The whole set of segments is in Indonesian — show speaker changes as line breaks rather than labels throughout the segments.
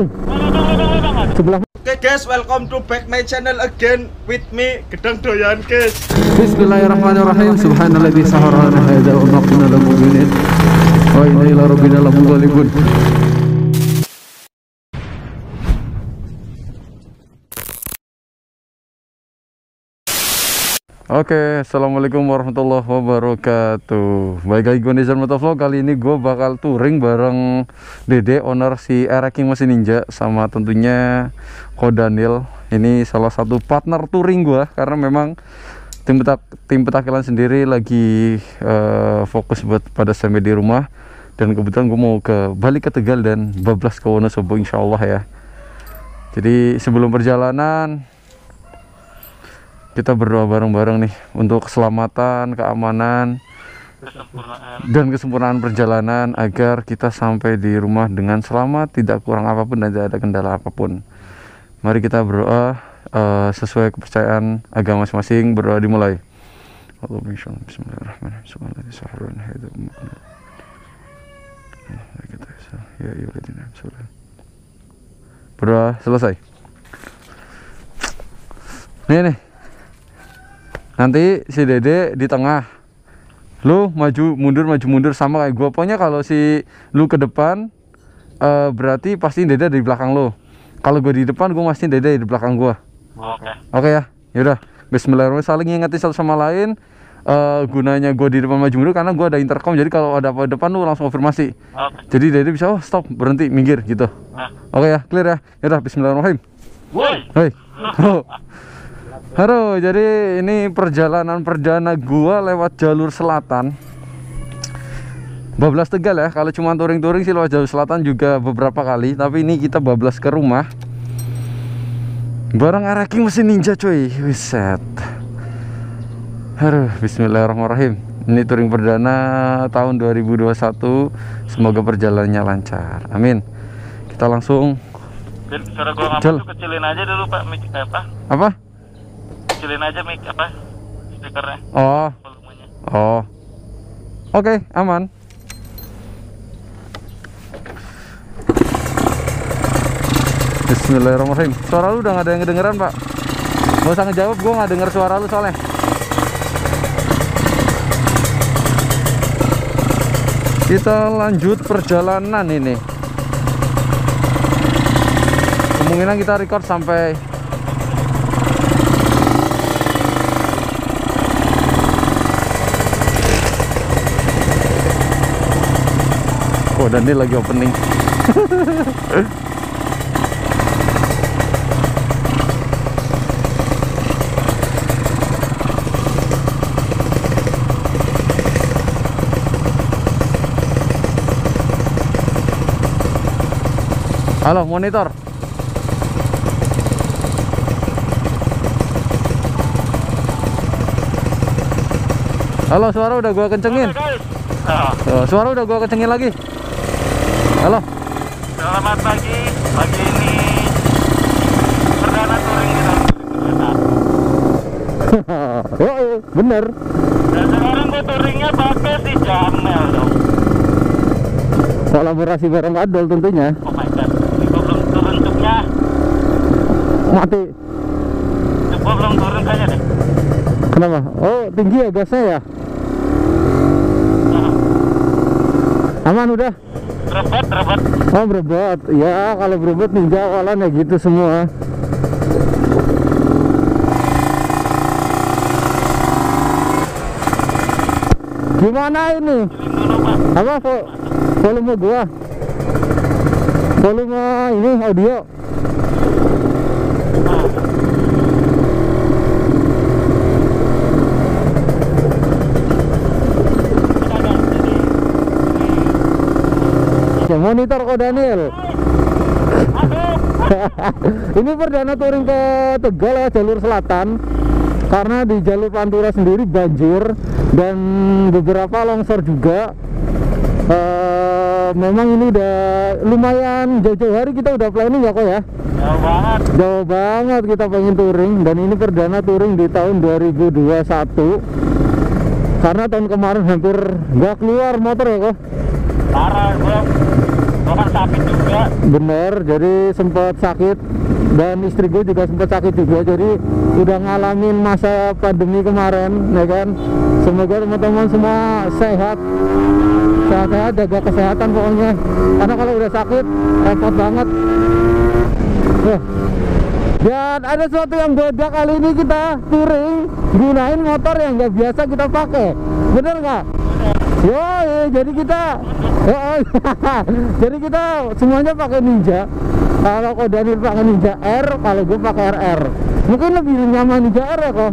nih? Sebelah.
Oke guys, welcome to back my channel again with me Gedang Doyan guys.
Bismillahirrahmanirrahim. Subhanalladzi sahara lana hadza wa ma kunna lahu muqrinin wa inna ila rabbina lamunqalibun. Oke, assalamualaikum warahmatullahi wabarakatuh. Baik lagi gue Nizar Motovlog. Kali ini gue bakal touring bareng Dede, owner si Air King Mesin Ninja, sama tentunya Ko Daniel. Ini salah satu partner touring gue karena memang tim petakilan sendiri lagi fokus buat pada sampai di rumah, dan kebetulan gue mau balik ke Tegal dan bablas ke Wonosobo insya Allah ya. Jadi sebelum perjalanan kita berdoa bareng-bareng nih untuk keselamatan, keamanan, dan kesempurnaan perjalanan agar kita sampai di rumah dengan selamat, tidak kurang apapun dan tidak ada kendala apapun. Mari kita berdoa sesuai kepercayaan agama masing-masing. Berdoa dimulai. Bismillahirrahmanirrahim. Berdoa selesai. Nih. Nanti si Dede di tengah, lu maju mundur sama kayak gua. Pokoknya kalau si lu ke depan, berarti pasti Dede di belakang lu. Kalau gue di depan, gue pasti Dede di belakang gua. Oke ya. Yaudah, bismillahirrahmanirrahim. Saling ingetin satu sama lain. Gunanya gue di depan maju mundur karena gue ada intercom. Jadi kalau ada apa depan lu langsung konfirmasi. Jadi Dede bisa stop, berhenti, minggir gitu. Oke ya, clear ya. Yaudah, bismillahirrahmanirrahim. Hoi. Halo, jadi ini perjalanan perdana gua lewat jalur selatan bablas Tegal ya. Kalau cuma touring-touring sih lewat jalur selatan juga beberapa kali, tapi ini kita bablas ke rumah bareng Air King Mesin Ninja coy. Wiset. Aduh, bismillahirrahmanirrahim. Ini touring perdana tahun 2021. Semoga perjalanannya lancar, amin. Kita langsung
suara gua nggak masuk, kecilin aja dulu Pak mic
apa?
Kecilin aja mic speakernya. Volumenya.
Oke, aman. Bismillahirrahmanirrahim. Suara lu udah gak ada yang kedengeran Pak. Gak usah ngejawab, gue gak denger suara lu soalnya. Kita lanjut perjalanan ini. Kemungkinan kita record sampai dan ini lagi opening. Halo monitor. Halo, suara udah gua kencengin. Suara udah gua kencengin lagi. Halo.
Selamat pagi. Pagi ini perdana touring kita.
Oh, bener.
Dan sekarang gue touringnya pakai si Jamel dong.
Kolaborasi bareng Adol tentunya.
Oh my god, ini gue belum turun cupnya.
Mati.
Gue belum turun kayaknya deh.
Kenapa? Oh, tinggi ya gasnya ya? Aman udah?
Berebut.
Oh, berebut. Ya, kalau berebut ninja awalan ya gitu semua. Gimana ini? Apa volume gua? Volume ini audio. Monitor Ko Daniel. Ini perdana touring ke Tegal ya, jalur selatan. Karena di jalur Pantura sendiri banjir dan beberapa longsor juga. Memang ini udah lumayan jauh-jauh hari kita udah planning ya kok ya. Jauh banget kita pengen touring, dan ini perdana touring di tahun 2021. Karena tahun kemarin hampir nggak keluar motor ya kok.
Parah, gua kan sakit juga.
Bener, jadi sempat sakit dan istri gue juga sempat sakit juga, jadi udah ngalamin masa pandemi kemarin, ya kan. Semoga teman-teman semua sehat, jaga kesehatan pokoknya, karena kalau udah sakit repot banget. Dan ada sesuatu yang beda kali ini, kita touring gunain motor yang nggak biasa kita pakai, bener nggak? Jadi kita jadi kita semuanya pakai Ninja. Kalau kok Daniel pakai Ninja R, kalau gue pakai RR. Mungkin lebih nyaman Ninja R ya kok.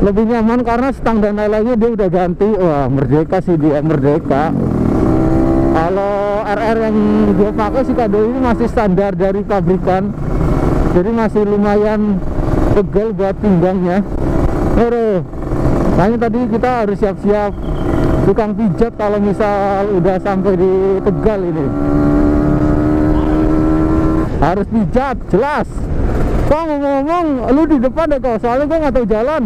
Lebih nyaman karena stang dan lain-lainnya dia udah ganti. Wah, merdeka sih dia, merdeka. Kalau RR yang gue pakai si kado ini masih standar dari pabrikan, jadi masih lumayan pegel buat pinggangnya. Makanya tadi kita harus siap-siap tukang pijat kalau misal udah sampai di Tegal ini. Harus pijat, jelas. Kok ngomong-ngomong, lu di depan deh kok, soalnya gue nggak tahu jalan.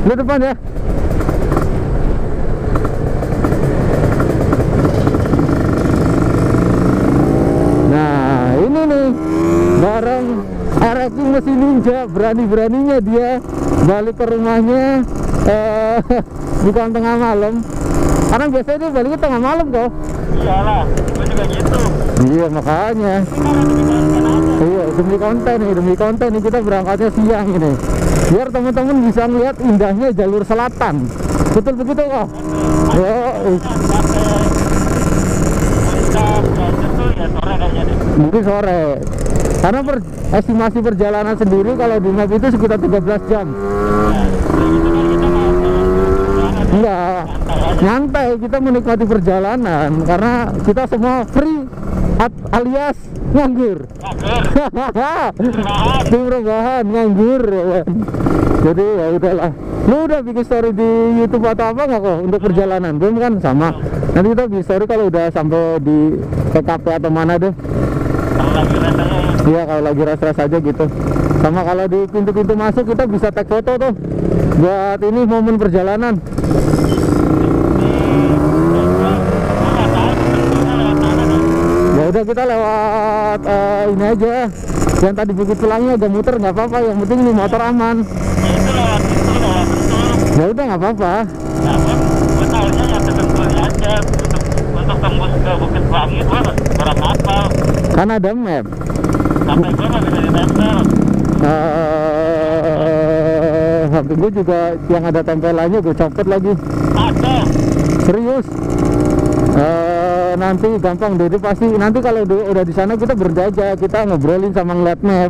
Lu depan ya. Nah, ini nih bareng Racking Mesin Ninja, berani-beraninya dia balik ke rumahnya bukan tengah malam, karena biasanya dia baliknya tengah malam kok.
Iyalah, gue juga gitu.
Iya, makanya. Iya, demi konten nih kita berangkatnya siang ini, biar teman-teman bisa melihat indahnya jalur selatan. Betul begitu kok. Mungkin sore, karena estimasi perjalanan sendiri kalau di map itu sekitar 13 jam. Enggak, nyantai, kita menikmati perjalanan karena kita semua free alias nganggur. Tim rebahan nganggur. Jadi ya udahlah. Lu udah bikin story di YouTube atau apa nggak kok untuk perjalanan? Belum kan? Sama. Nanti kita bikin story kalau udah sampai di TKP atau mana deh. Iya, kalau lagi ras-ras aja gitu. Sama kalau di pintu-pintu masuk kita bisa tag foto tuh buat ini momen perjalanan. Ya udah, kita lewat ini aja. Yang tadi Bukit Pelangi agak muter nggak apa-apa, yang penting ini motor aman. Ya udah nggak apa-apa.
Gue tahunya yang tertentu aja untuk tembus ke Bukit Pelangi itu kurang apa.
Kan ada map.
Sampai gue nggak bisa ditempel.
HP gue juga yang ada tempelannya gue copot lagi.
Ada.
Serius. Nanti gampang deh, pasti nanti kalau udah di sana kita berjaja, kita ngobrolin sama ngeliat map.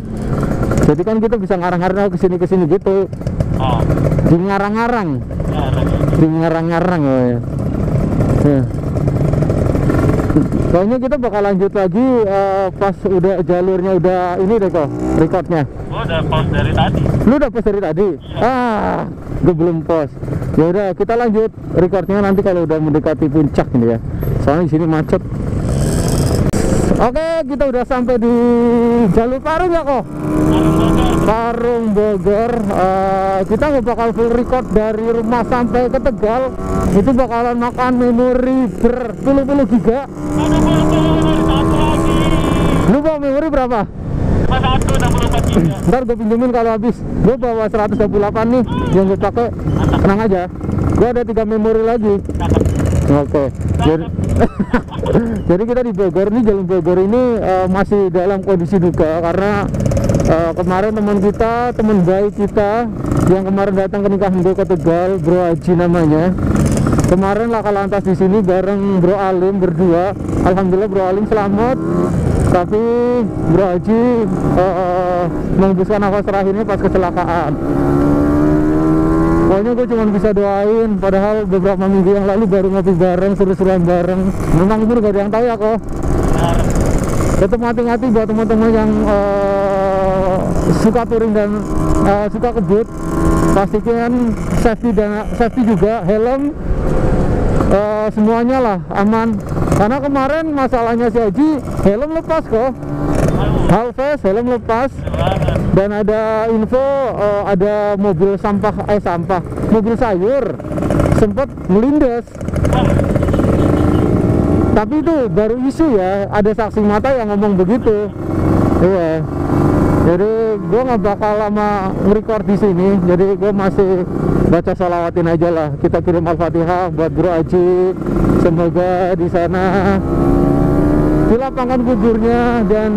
Jadi kan kita bisa ngarang-ngarang kesini gitu.
Oh.
Di ngarang-ngarang. Di ngarang-ngarang ya. Kayaknya kita bakal lanjut lagi pas udah jalurnya udah ini deh kok recordnya.
Gue udah post dari tadi.
Lu udah post dari tadi? Gue belum post. Ya udah, kita lanjut recordnya nanti kalau udah mendekati puncak ini ya. Soalnya di sini macet. Oke, kita udah sampai di jalur Parung ya kok. Parung Bogor. Kita nggak bakal full record dari rumah sampai ke Tegal. Itu bakalan makan memori berpuluh-puluh giga. Lu bawa memori berapa?
64 giga.
Ntar gue pinjemin kalau habis. Gue bawa 128 nih yang gue pakai. Tenang aja, gue ada 3 memori lagi. Oke. Jadi kita di Bogor nih, jalan Bogor ini masih dalam kondisi duka karena kemarin teman baik kita yang kemarin datang ke nikahan gue ke Tegal, Bro Haji namanya. Kemarin laka lantas di sini bareng Bro Alim berdua. Alhamdulillah Bro Alim selamat. Tapi Bro Haji menghembuskan nafas terakhirnya pas kecelakaan. Pokoknya gue cuma bisa doain, padahal beberapa minggu yang lalu baru ngopi bareng, seru-seruan bareng. Memang itu gak ada yang tahu ya kok. Tetap hati-hati buat teman-teman yang suka touring dan suka kebut. Pastikan safety juga, helm, semuanya lah aman. Karena kemarin masalahnya si Haji, helm lepas kok. Halves, helm lepas. Dan ada info ada mobil mobil sayur sempat melindas. Tapi itu baru isu ya, ada saksi mata yang ngomong begitu. Iya. Jadi gue nggak bakal lama nge-record di sini. Jadi gue masih baca sholawatin aja lah. Kita kirim Al-Fatihah buat Bro Aji. Semoga di sana dilapangkan kuburnya dan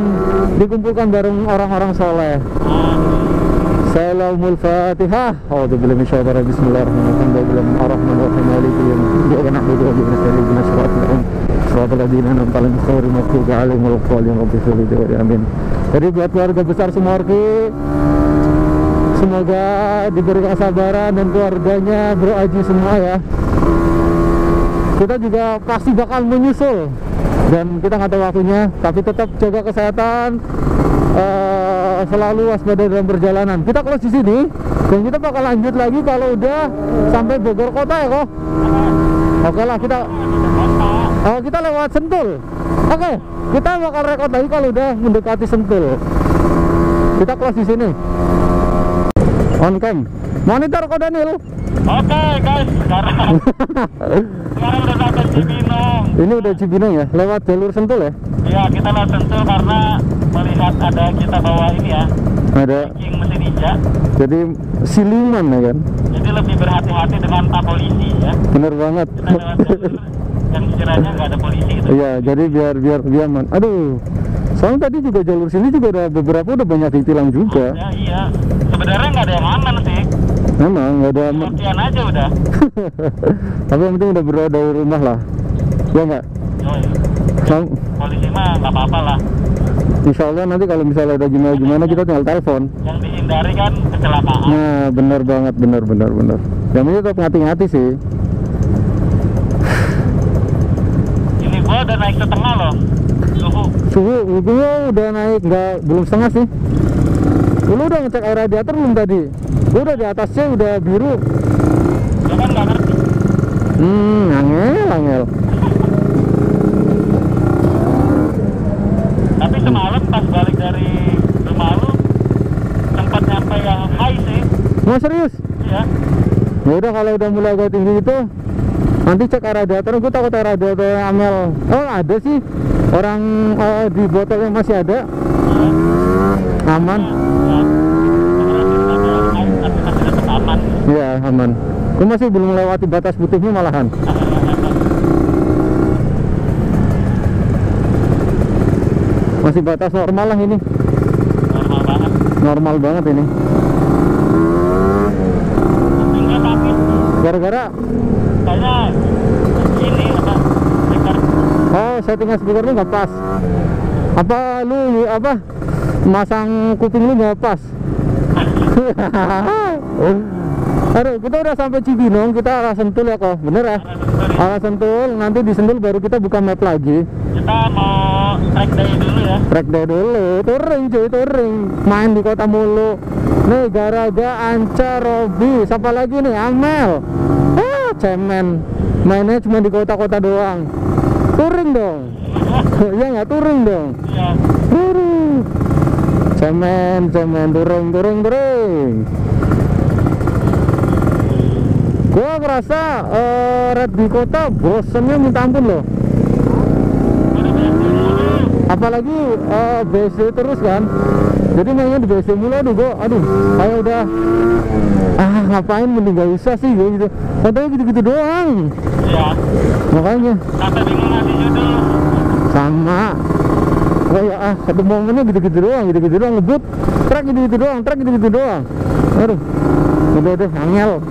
dikumpulkan bareng orang-orang soleh. Salamul Fatihah. A'udzubillahi minasyaitonir rajim. Bismillahirrahmanirrahim. Ar-Rahmanir-Rahim. Maliki yaumiddin. Na'budu wa nasta'inu shiratal ladzina an'amta 'alaihim ghairil maghdubi 'alaihim waladdallin. Rabbi ighfir li. Amin. Jadi buat keluarga besar Sumorki, semoga diberi kesabaran dan keluarganya Bro Aji semua ya. Kita juga pasti bakal menyusul dan kita nggak tahu waktunya, tapi tetap jaga kesehatan, selalu waspada dalam perjalanan. Kita close di sini dan kita bakal lanjut lagi kalau udah sampai Bogor kota ya kok. Oke lah, kita lewat Sentul. Oke, kita bakal rekod lagi kalau udah mendekati Sentul. Kita close di sini. On cam. Monitor kok Daniel.
Oke guys, sekarang udah sampai Cibinong.
Ini udah Cibinong ya, lewat jalur Sentul ya?
Iya, kita lewat Sentul karena melihat ada kita bawa ini ya,
Ada.
King mesin ninja.
Jadi siluman ya kan?
Jadi lebih berhati-hati dengan Pak Polisi ya.
Bener banget.
Kita lewat jalur yang sekiranya nggak ada polisi itu.
Iya, jadi biar aman. Aduh, soalnya tadi juga jalur sini juga ada beberapa udah banyak ditilang juga.
Ya, iya. Sebenarnya nggak ada yang aman sih.
Memang nggak ada aman.
Sekian aja udah.
Tapi yang penting udah berada dari rumah lah. Ya nggak?
Yoi.
Sang-
Polisi mah nggak apa-apa lah.
Insya Allah nanti kalau misalnya ada gimana kita tinggal telepon.
Yang dihindari kan kecelakaan.
Nah, bener banget, bener. Yang ini tetap hati-hati sih.
Ini gua udah naik setengah loh.
Suhu udah naik, belum setengah sih. Lu udah ngecek air radiator belum tadi? Gua udah di atasnya udah biru.
Gua kan nggak ngerti.
Angel.
Tapi semalam pas balik dari rumah lu sempat nyampe yang high sih.
Mau serius?
Iya.
Ya udah kalau udah mulai agak tinggi itu nanti cek air radiator. Gue takut air radiator amel. Oh ada sih orang di botolnya masih ada. Aman.
Tapi masih tetap aman.
Iya aman. Gue masih belum melewati batas putihnya malahan. Masih batas normal lah ini.
Normal banget.
Normal banget ini.
Tinggal sakit.
Gara-gara
Kayaknya ini apa? Speaker.
oh settingan speakernya nggak pas. Apa lu masang kuping lu nggak pas? Aduh, kita udah sampai Cibinong, kita arah Sentul ya kok, bener ya? Arah Sentul, nanti di Sentul baru kita buka map lagi.
Kita mau track day dulu ya.
Track day dulu, touring cuy, touring. Main di kota mulu. Nih, Garaga, Anca, Robi, siapa lagi nih? Amel. Cemen. Mainnya cuma di kota-kota doang. Touring dong. Iya nggak, touring dong.
Iya.
Cemen, touring. Gua ngerasa red di kota bosennya minta ampun loh. Apalagi BSD terus kan. Jadi mainnya di BSD mulu. Aduh kayak udah ngapain, mending gak usah sih gitu. Katanya gitu-gitu doang.
Iya.
Makanya
Sampai bingung ngasih judul.
sama. Oh ya satu momennya gitu-gitu doang, ngebut track gitu-gitu doang. Aduh udah angel.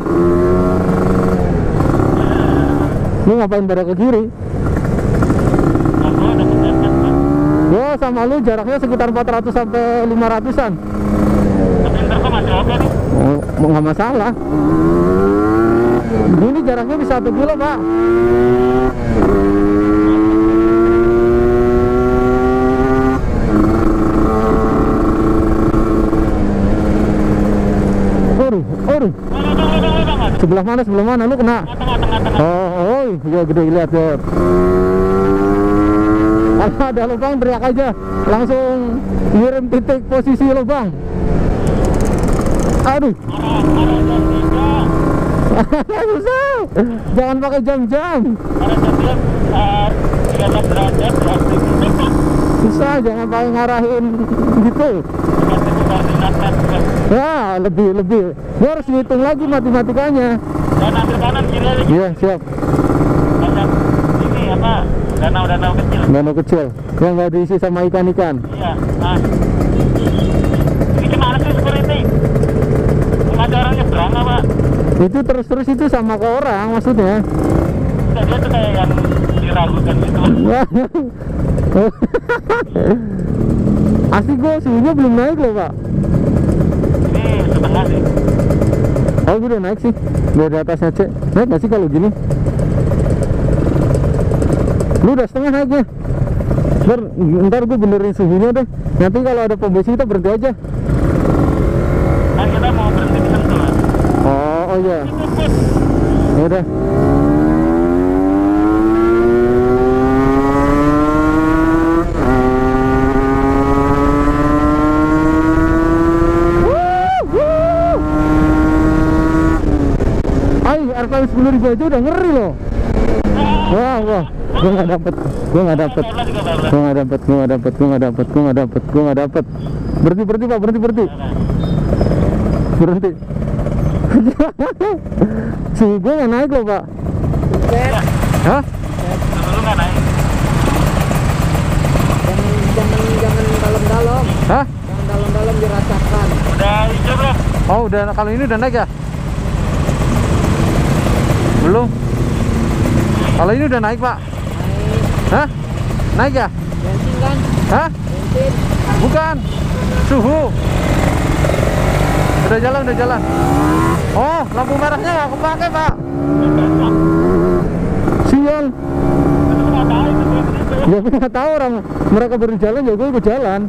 Lu ngapain pada ke kiri?
Nah, gua dapet headset kan.
Gua sama lu jaraknya sekitar 400 sampai 500-an.
Tapi ntar gua masih oke nih.
Oh, nggak masalah. Ini jaraknya bisa 1 kilo, Pak. Aduh. Sebelah mana? Lu kena?
Tengah.
Oh, ya gede, lihat ya. Kalau ada lubang teriak aja, langsung ngirim titik posisi lubang. Aduh. Susah. Jangan pakai jam-jam.
Ada jam 13
jangan pakai ngarahin gitu. Ya, lebih. Gue harus ngitung lagi matematikanya.
Dan ambil kanan kiri aja.
Iya, siap.
Banyak ini apa? Danau-danau kecil.
Danau kecil yang nggak diisi sama ikan-ikan.
Iya. Nah. Ini gimana sih security? Ada orang nyebrang apa?
Itu terus itu sama ke orang maksudnya.
Enggak, dia tuh kayak yang diragukan gitu.
Asik gue, suhunya belum naik loh pak.
Ini setengah sih.
Oh gue udah naik sih, udah di atasnya cek. Naik gak sih kalau gini? Lu udah setengah naiknya. Ntar gue benerin suhunya deh. Nanti kalau ada pom bensin kita berhenti aja.
Kan kita mau berhenti di Sentul.
Oh iya. Ya udah. RPM 10.000 aja udah ngeri loh. Wah, gue nggak dapet. Berhenti pak, berhenti. Suhu gue nggak naik loh pak. Hah?
Lu nggak naik.
Jangan dalam-dalam.
Hah?
Jangan dalam-dalam dirasakan.
Udah hijau belum?
Oh udah, kalau ini udah naik ya? Belum. Kalau ini udah naik pak. Hah? Naik ya?
Bensin kan?
Hah?
Bensin.
Bukan. Suhu. Udah jalan. Oh, lampu merahnya nggak kepake pak. Sial.
Nggak tahu itu gitu.
Ya gue nggak tahu orang mereka baru jalan ya gue ikut jalan.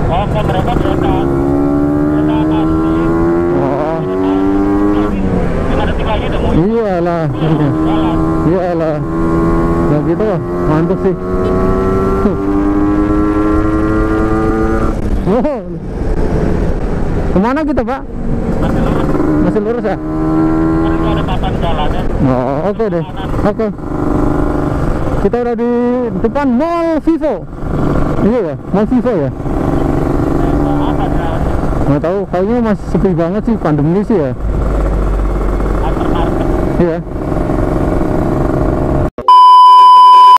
Oh, kan mereka biasa kasih.
Oh.
5 detik lagi udah mau
Iyalah.
jalan.
Iyalah. Ya gitu, mantap sih. Oh. Kemana kita pak?
Masih lurus.
Masih lurus ya?
Kan itu ada papan jalannya.
Oh oke deh. Oke. Kita udah di depan Mall Vivo. Iya ya, Mall Vivo ya.
Apa jalan?
Nggak tahu, kayaknya masih sepi banget sih, pandemi sih ya.
Hypermarket.
Iya.